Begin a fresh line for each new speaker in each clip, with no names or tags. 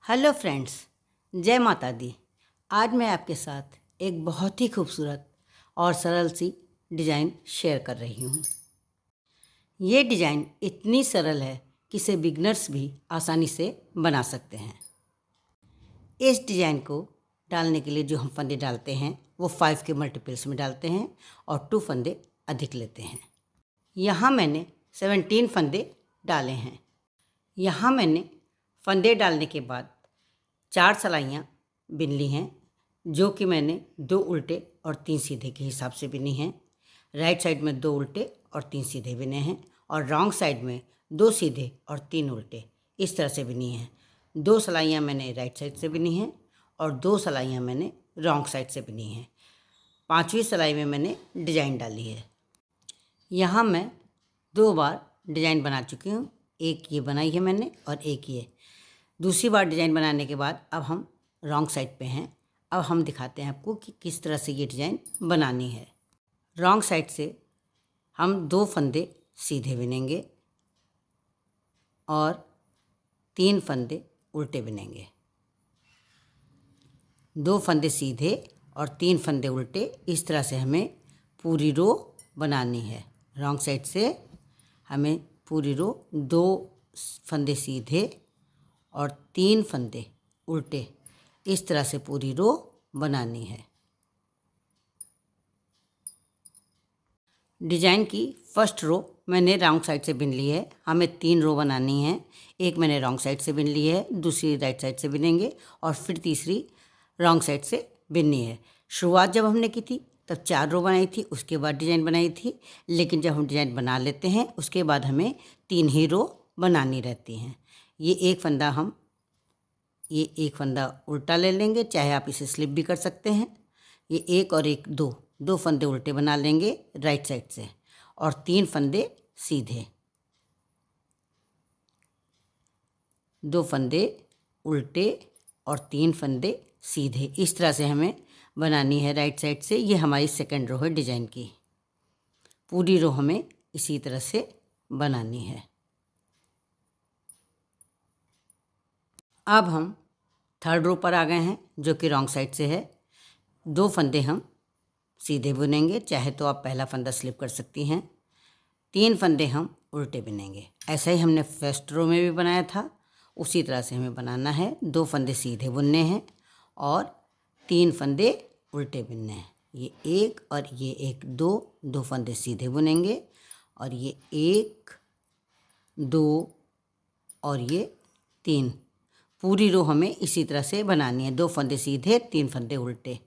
Hello friends, जय माता दी। आज मैं आपके साथ एक बहुत ही खूबसूरत और सरल सी डिज़ाइन शेयर कर रही हूँ। ये डिज़ाइन इतनी सरल है कि इसे बिगनर्स भी आसानी से बना सकते हैं। इस डिज़ाइन को डालने के लिए जो हम फंदे डालते हैं वो 5 के मल्टीपल्स में डालते हैं और 2 फंदे अधिक लेते हैं। यहाँ मैंने 17 फंदे डाले हैं। यहाँ मैंने फंदे डालने के बाद 4 सलाइयाँ बिन ली हैं, जो कि मैंने 2 उल्टे और 3 सीधे के हिसाब से बिनी हैं। राइट साइड में 2 उल्टे और 3 सीधे बिने हैं और रॉन्ग साइड में 2 सीधे और 3 उल्टे इस तरह से बिनी हैं। 2 सलाइयाँ मैंने राइट साइड से बिनी हैं और 2 सलाइयाँ मैंने रॉन्ग साइड से बिनी हैं। 5वीं सलाई में मैंने डिज़ाइन डाली है। यहाँ मैं 2 बार डिज़ाइन बना चुकी हूँ। एक ये बनाई है मैंने और एक ये। दूसरी बार डिज़ाइन बनाने के बाद अब हम रॉन्ग साइड पे हैं। अब हम दिखाते हैं आपको कि किस तरह से ये डिज़ाइन बनानी है। रॉन्ग साइड से हम 2 फंदे सीधे बिनेंगे और 3 फंदे उल्टे बिनेंगे। 2 फंदे सीधे और 3 फंदे उल्टे, इस तरह से हमें पूरी रो बनानी है। रॉन्ग साइड से हमें पूरी रो 2 फंदे सीधे और 3 फंदे उल्टे, इस तरह से पूरी रो बनानी है। डिज़ाइन की फर्स्ट रो मैंने रॉन्ग साइड से बिन ली है। हमें 3 रो बनानी है। एक मैंने रॉन्ग साइड से बिन ली है, दूसरी राइट साइड से बिनेंगे और फिर तीसरी रॉन्ग साइड से बिननी है। शुरुआत जब हमने की थी तब 4 रो बनाई थी, उसके बाद डिज़ाइन बनाई थी। लेकिन जब हम डिज़ाइन बना लेते हैं उसके बाद हमें 3 ही रो बनानी रहती हैं। ये एक फंदा उल्टा ले लेंगे, चाहे आप इसे स्लिप भी कर सकते हैं। ये एक और एक 2 फंदे उल्टे बना लेंगे राइट साइड से और 3 फंदे सीधे। 2 फंदे उल्टे और 3 फंदे सीधे, इस तरह से हमें बनानी है राइट साइड से। ये हमारी सेकंड रो है डिज़ाइन की। पूरी रो हमें इसी तरह से बनानी है। अब हम थर्ड रो पर आ गए हैं, जो कि रॉन्ग साइड से है। 2 फंदे हम सीधे बुनेंगे, चाहे तो आप पहला फंदा स्लिप कर सकती हैं। 3 फंदे हम उल्टे बुनेंगे। ऐसा ही हमने फर्स्ट रो में भी बनाया था, उसी तरह से हमें बनाना है। 2 फंदे सीधे बुनने हैं और 3 फंदे उल्टे बुनने हैं। ये एक और ये एक, 2 फंदे सीधे बुनेंगे और ये 1 2 और ये 3। पूरी रो हमें इसी तरह से बनानी है। 2 फंदे सीधे, 3 फंदे उल्टे।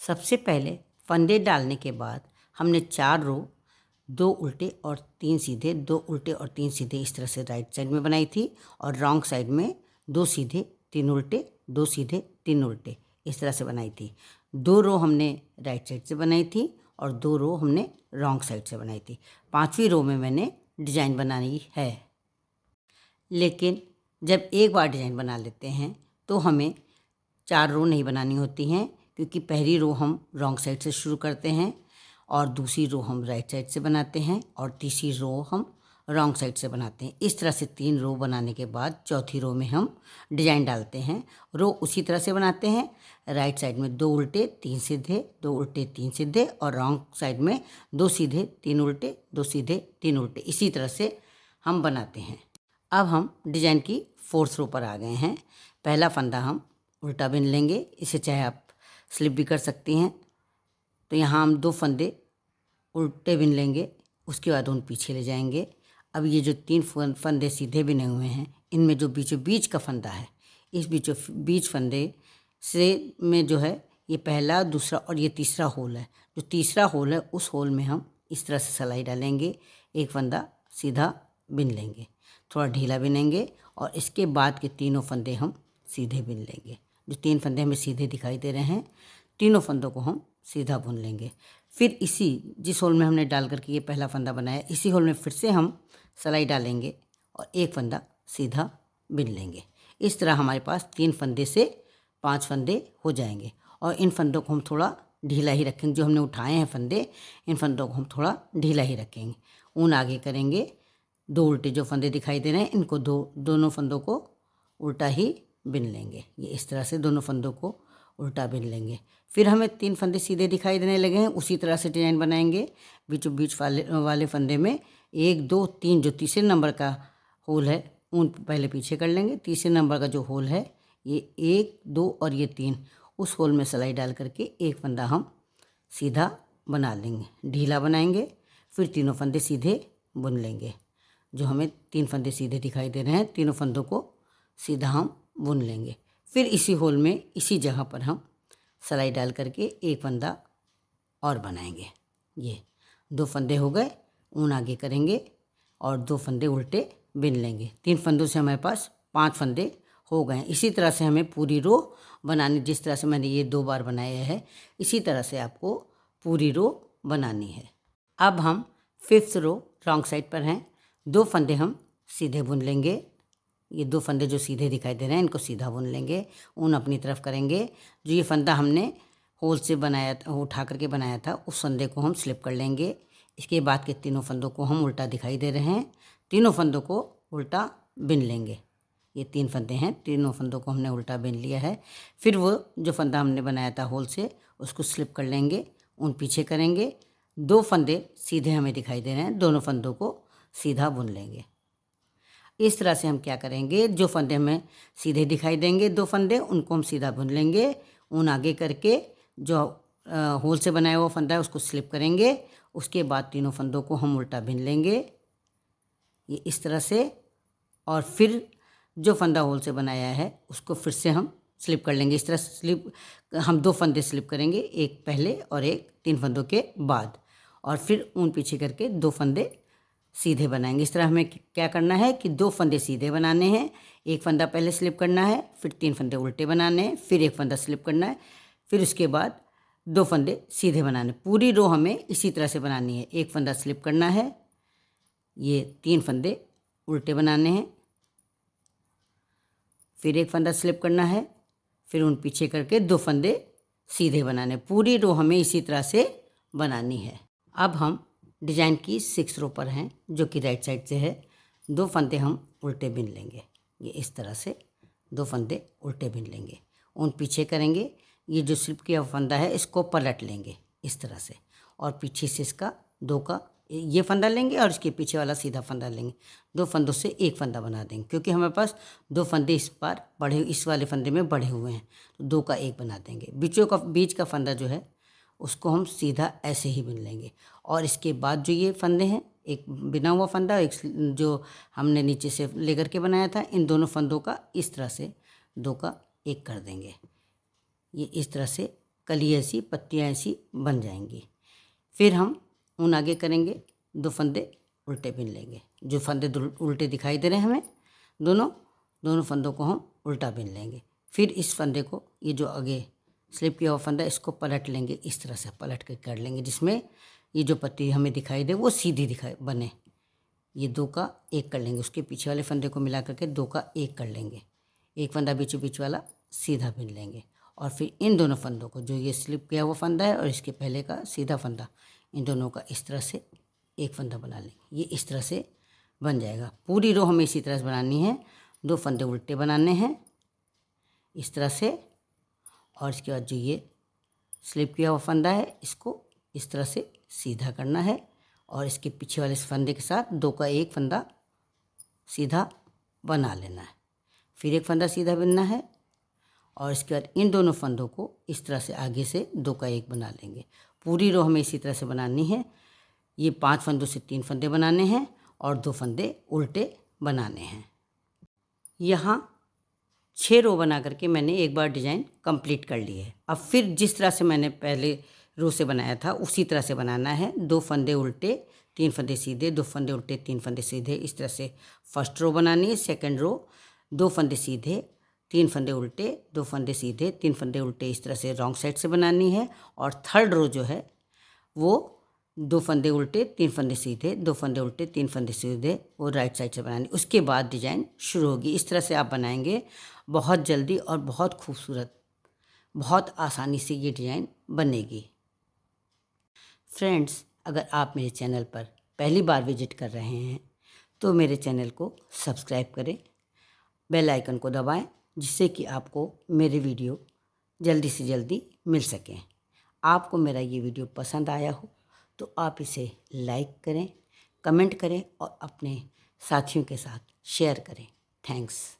सबसे पहले फंदे डालने के बाद हमने 4 रो 2 उल्टे और 3 सीधे, 2 उल्टे और 3 सीधे इस तरह से राइट साइड में बनाई थी और रॉन्ग साइड में 2 सीधे 3 उल्टे, 2 सीधे 3 उल्टे इस तरह से बनाई थी। 2 रो हमने राइट साइड से बनाई थी और 2 रो हमने रॉन्ग साइड से बनाई थी। 5वीं रो में मैंने डिज़ाइन बनाई है। लेकिन जब एक बार डिज़ाइन बना लेते हैं तो हमें 4 रो नहीं बनानी होती हैं, क्योंकि पहली रो हम रॉन्ग साइड से शुरू करते हैं और दूसरी रो हम राइट साइड से बनाते हैं और तीसरी रो हम रॉन्ग साइड से बनाते हैं। इस तरह से 3 रो बनाने के बाद चौथी रो में हम डिज़ाइन डालते हैं। रो उसी तरह से बनाते हैं। राइट साइड में 2 उल्टे 3 सीधे, 2 उल्टे 3 सीधे और रॉन्ग साइड में 2 सीधे 3 उल्टे, 2 सीधे 3 उल्टे, इसी तरह से हम बनाते हैं। अब हम डिज़ाइन की फोर्थ रो पर आ गए हैं। पहला फंदा हम उल्टा बिन लेंगे, इसे चाहे आप स्लिप भी कर सकती हैं। तो यहाँ हम 2 फंदे उल्टे बिन लेंगे, उसके बाद उन पीछे ले जाएंगे। अब ये जो 3 फंदे सीधे बिने हुए हैं, इनमें जो बीचों बीच का फंदा है, इस बीचों बीच फंदे से में जो है ये पहला, दूसरा और ये तीसरा होल है। जो तीसरा होल है उस होल में हम इस तरह से सिलाई डालेंगे। एक फंदा सीधा बिन लेंगे, थोड़ा ढीला बिनेंगे और इसके बाद के तीनों फंदे हम सीधे बिन लेंगे। जो 3 फंदे हमें सीधे दिखाई दे रहे हैं, तीनों फंदों को हम सीधा बुन लेंगे। फिर जिस होल में हमने डाल करके ये पहला फंदा बनाया, इसी होल में फिर से हम सिलाई डालेंगे और एक फंदा सीधा बिन लेंगे। इस तरह हमारे पास 3 फंदे से 5 फंदे हो जाएंगे और इन फंदों को हम थोड़ा ढीला ही रखेंगे। जो हमने उठाए हैं फंदे, इन फंदों को हम थोड़ा ढीला ही रखेंगे। ऊन आगे करेंगे। 2 उल्टे जो फंदे दिखाई दे रहे हैं, इनको दोनों फंदों को उल्टा ही बिन लेंगे। ये इस तरह से दोनों फंदों को उल्टा बिन लेंगे। फिर हमें 3 फंदे सीधे दिखाई देने लगे हैं, उसी तरह से डिजाइन बनाएंगे। बीचों बीच वाले फंदे में 1 2 3 जो तीसरे नंबर का होल है ऊन पहले पीछे कर लेंगे। तीसरे नंबर का जो होल है ये 1 2 और ये 3, उस होल में सिलाई डाल करके एक फंदा हम सीधा बना लेंगे, ढीला बनाएंगे। फिर तीनों फंदे सीधे बुन लेंगे। जो हमें 3 फंदे सीधे दिखाई दे रहे हैं, तीनों फंदों को सीधा हम बुन लेंगे। फिर इसी होल में इसी जगह पर हम सिलाई डाल करके एक फंदा और बनाएंगे। ये 2 फंदे हो गए, ऊन आगे करेंगे और 2 फंदे उल्टे बिन लेंगे। 3 फंदों से हमारे पास 5 फंदे हो गए। इसी तरह से हमें पूरी रो बनानी, जिस तरह से मैंने ये 2 बार बनाया है इसी तरह से आपको पूरी रो बनानी है। अब हम 5th रो रॉन्ग साइड पर हैं। 2 फंदे हम सीधे बुन लेंगे। ये 2 फंदे जो सीधे दिखाई दे रहे हैं इनको सीधा बुन लेंगे, ऊन अपनी तरफ करेंगे। जो ये फंदा हमने होल से बनाया था, उठा करके बनाया था, उस फंदे को हम स्लिप कर लेंगे। इसके बाद के तीनों फंदों को हम उल्टा दिखाई दे रहे हैं, तीनों फंदों को उल्टा बिन लेंगे। ये 3 फंदे हैं, तीनों फंदों को हमने उल्टा बिन लिया है। फिर वो जो फंदा हमने बनाया था होल से उसको स्लिप कर लेंगे, ऊन पीछे करेंगे। 2 फंदे सीधे हमें दिखाई दे रहे हैं, दोनों फंदों को सीधा बुन लेंगे। इस तरह से हम क्या करेंगे, जो फंदे हमें सीधे दिखाई देंगे 2 फंदे उनको हम सीधा बुन लेंगे। ऊन आगे करके जो होल से बनाया हुआ फंदा है उसको स्लिप करेंगे। उसके बाद तीनों फंदों को हम उल्टा बिन लेंगे, ये इस तरह से। और फिर जो फंदा होल से बनाया है उसको फिर से हम स्लिप कर लेंगे। इस तरह स्लिप हम 2 फंदे स्लिप करेंगे, एक पहले और एक 3 फंदों के बाद, और फिर ऊन पीछे करके 2 फंदे सीधे बनाएंगे। इस तरह हमें क्या करना है कि 2 फंदे सीधे बनाने हैं, एक फंदा पहले स्लिप करना है, फिर 3 फंदे उल्टे बनाने हैं, फिर एक फंदा स्लिप करना है, फिर उसके बाद 2 फंदे सीधे बनाने। पूरी रो हमें इसी तरह से बनानी है। एक फंदा स्लिप करना है, ये 3 फंदे उल्टे बनाने हैं, फिर एक फंदा स्लिप करना है, फिर उन पीछे करके 2 फंदे सीधे बनाने। पूरी रो हमें इसी तरह से बनानी है। अब हम डिजाइन की 6 रो पर हैं जो कि राइट साइड से है। 2 फंदे हम उल्टे बिन लेंगे, ये इस तरह से 2 फंदे उल्टे बिन लेंगे, उन पीछे करेंगे। ये जो स्लिप किया फंदा है इसको पलट लेंगे इस तरह से, और पीछे से इसका 2 का ये फंदा लेंगे और इसके पीछे वाला सीधा फंदा लेंगे। 2 फंदों से एक फंदा बना देंगे, क्योंकि हमारे पास 2 फंदे इस बार बढ़े, इस वाले फंदे में बढ़े हुए हैं, तो 2 का एक बना देंगे। बीच का फंदा जो है उसको हम सीधा ऐसे ही बिन लेंगे। और इसके बाद जो ये फंदे हैं, एक बिना हुआ फंदा, एक जो हमने नीचे से लेकर के बनाया था, इन दोनों फंदों का इस तरह से 2 का एक कर देंगे। ये इस तरह से कली ऐसी पत्तियाँ ऐसी बन जाएंगी। फिर हम ऊन आगे करेंगे, 2 फंदे उल्टे बिन लेंगे। जो फंदे उल्टे दिखाई दे रहे हैं हमें, दोनों फंदों को हम उल्टा बिन लेंगे। फिर इस फंदे को, ये जो आगे स्लिप किया हुआ फंदा, इसको पलट लेंगे, इस तरह से पलट के कर लेंगे, जिसमें ये जो पत्ती हमें दिखाई दे वो सीधी दिखाई बने। ये 2 का एक कर लेंगे, उसके पीछे वाले फंदे को मिला करके 2 का एक कर लेंगे। एक फंदा बीचों बीच वाला सीधा बिन लेंगे, और फिर इन दोनों फंदों को, जो ये स्लिप किया हुआ फंदा है और इसके पहले का सीधा फंदा, इन दोनों का इस तरह से एक फंदा बना लेंगे। ये इस तरह से बन जाएगा। पूरी रो हमें इसी तरह से बनानी है। 2 फंदे उल्टे बनाने हैं इस तरह से, और इसके बाद जो ये स्लिप किया हुआ फंदा है इसको इस तरह से सीधा करना है, और इसके पीछे वाले फंदे के साथ 2 का एक फंदा सीधा बना लेना है। फिर एक फंदा सीधा बिनना है, और इसके बाद इन दोनों फंदों को इस तरह से आगे से 2 का एक बना लेंगे। पूरी रो हमें इसी तरह से बनानी है। ये 5 फंदों से 3 फंदे बनाने हैं और 2 फंदे उल्टे बनाने हैं। यहाँ 6 रो बना करके मैंने एक बार डिज़ाइन कंप्लीट कर ली है। अब फिर जिस तरह से मैंने पहले रो से बनाया था उसी तरह से बनाना है। 2 फंदे उल्टे 3 फंदे सीधे, 2 फंदे उल्टे 3 फंदे सीधे, इस तरह से फर्स्ट रो बनानी है। सेकंड रो 2 फंदे सीधे 3 फंदे उल्टे, 2 फंदे सीधे 3 फंदे उल्टे, इस तरह से रॉन्ग साइड से बनानी है। और थर्ड रो जो है वो 2 फंदे उल्टे 3 फंदे सीधे, 2 फंदे उल्टे 3 फंदे सीधे, वो राइट साइड से बनानी। उसके बाद डिजाइन शुरू होगी। इस तरह से आप बनाएंगे, बहुत जल्दी और बहुत खूबसूरत, बहुत आसानी से ये डिज़ाइन बनेगी। फ्रेंड्स, अगर आप मेरे चैनल पर पहली बार विजिट कर रहे हैं तो मेरे चैनल को सब्सक्राइब करें, बेल आइकन को दबाएं, जिससे कि आपको मेरे वीडियो जल्दी से जल्दी मिल सकें। आपको मेरा ये वीडियो पसंद आया हो तो आप इसे लाइक करें, कमेंट करें और अपने साथियों के साथ शेयर करें। थैंक्स।